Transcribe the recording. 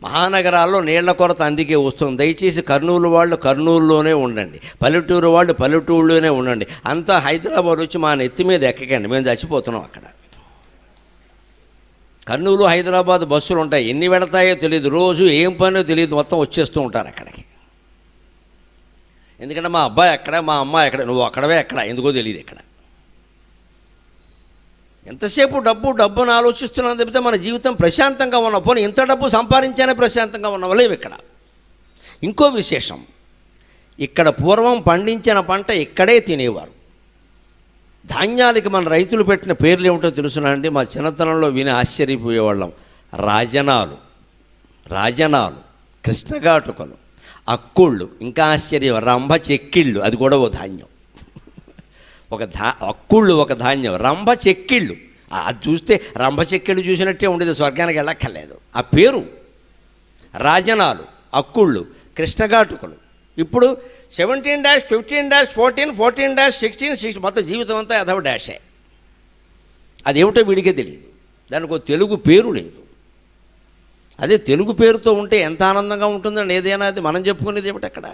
మహానగరాల్లో నీళ్ల కొరత అందుకే వస్తుంది. దయచేసి కర్నూలు వాళ్ళు కర్నూలులోనే ఉండండి, పల్లెటూరు వాళ్ళు పల్లెటూరులోనే ఉండండి. అంతా హైదరాబాద్ వచ్చి మా నెత్తి మీద ఎక్కకండి, మేము చచ్చిపోతున్నాం అక్కడ. కర్నూలు హైదరాబాద్ బస్సులు ఉంటాయి, ఎన్ని వెళతాయో తెలియదు, రోజు ఏం పనో తెలియదు, మొత్తం వచ్చేస్తూ ఉంటారు అక్కడికి. ఎందుకంటే మా అబ్బాయి ఎక్కడ, మా అమ్మాయి ఎక్కడ, నువ్వు అక్కడవే ఎక్కడ, ఎందుకో తెలియదు ఇక్కడ. ఎంతసేపు డబ్బును ఆలోచిస్తున్నాను తప్పితే మన జీవితం ప్రశాంతంగా ఉన్న, పోనీ ఇంత డబ్బు సంపాదించానే ప్రశాంతంగా ఉన్నవలేవు ఇక్కడ. ఇంకో విశేషం, ఇక్కడ పూర్వం పండించిన పంట ఇక్కడే తినేవారు. ధాన్యాలకి మన రైతులు పెట్టిన పేర్లు ఏమిటో తెలుసునండి, మా చిన్నతనంలో విని ఆశ్చర్యపోయేవాళ్ళం. రాజనాలు, కృష్ణగాటుకలు, అక్కుళ్ళు, ఇంకా ఆశ్చర్యం రంభ చెక్కిళ్ళు, అది కూడా ఓ ధాన్యం. అక్కుళ్ళు ఒక ధాన్యం, రంభ చెక్కిళ్ళు, అది చూస్తే రంభ చెక్కిళ్ళు చూసినట్టే ఉండేది, స్వర్గానికి వెళ్ళక్కర్లేదు. ఆ పేరు రాజనాలు, అక్కుళ్ళు, కృష్ణగాటుకలు. ఇప్పుడు 17-15-14, 14-16 మొత్తం జీవితం అంతా అదవ డాషే. అదేమిటో వీడికే తెలియదు, దానికి ఒక తెలుగు పేరు లేదు. అదే తెలుగు పేరుతో ఉంటే ఎంత ఆనందంగా ఉంటుందండి ఏదైనా. అది మనం చెప్పుకునేది ఏమిటి అక్కడ.